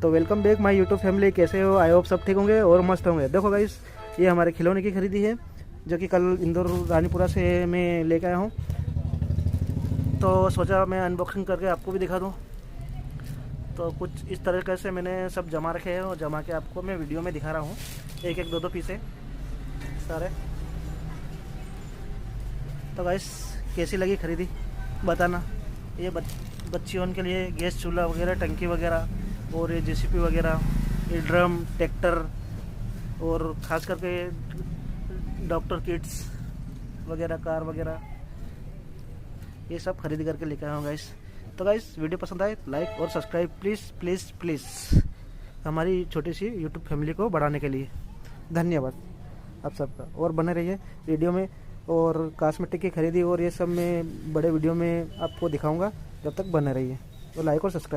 तो welcome back my YouTube family. कैसे हो? आई होप सब ठीक होंगे और मस्त होंगे। देखो गाइस, ये हमारे खिलौने की खरीदी है जो कि कल इंदौर रानीपुरा से मैं लेकर आया हूँ। तो सोचा मैं अनबॉक्सिंग करके आपको भी दिखा दूँ। तो कुछ इस तरीके से मैंने सब जमा रखे हैं और जमा के आपको मैं वीडियो में दिखा रहा हूँ। एक एक दो दो पीस है सारे। तो गाइस, कैसी लगी खरीदी बताना। ये बच्चियों के लिए गैस चूल्हा वगैरह, टंकी वगैरह, और ये जेसीपी वगैरह, ये ड्रम, ट्रैक्टर, और ख़ास करके डॉक्टर किट्स वगैरह, कार वगैरह, ये सब खरीद करके लेकर आया हूँ गाइस। तो गाइस, वीडियो पसंद आए लाइक और सब्सक्राइब प्लीज़ प्लीज़ प्लीज़, हमारी छोटी सी यूट्यूब फैमिली को बढ़ाने के लिए। धन्यवाद आप सबका, और बने रहिए वीडियो में। और कॉस्मेटिक की खरीदी और ये सब मैं बड़े वीडियो में आपको दिखाऊंगा, जब तक बने रहिए। तो लाइक और सब्सक्राइब।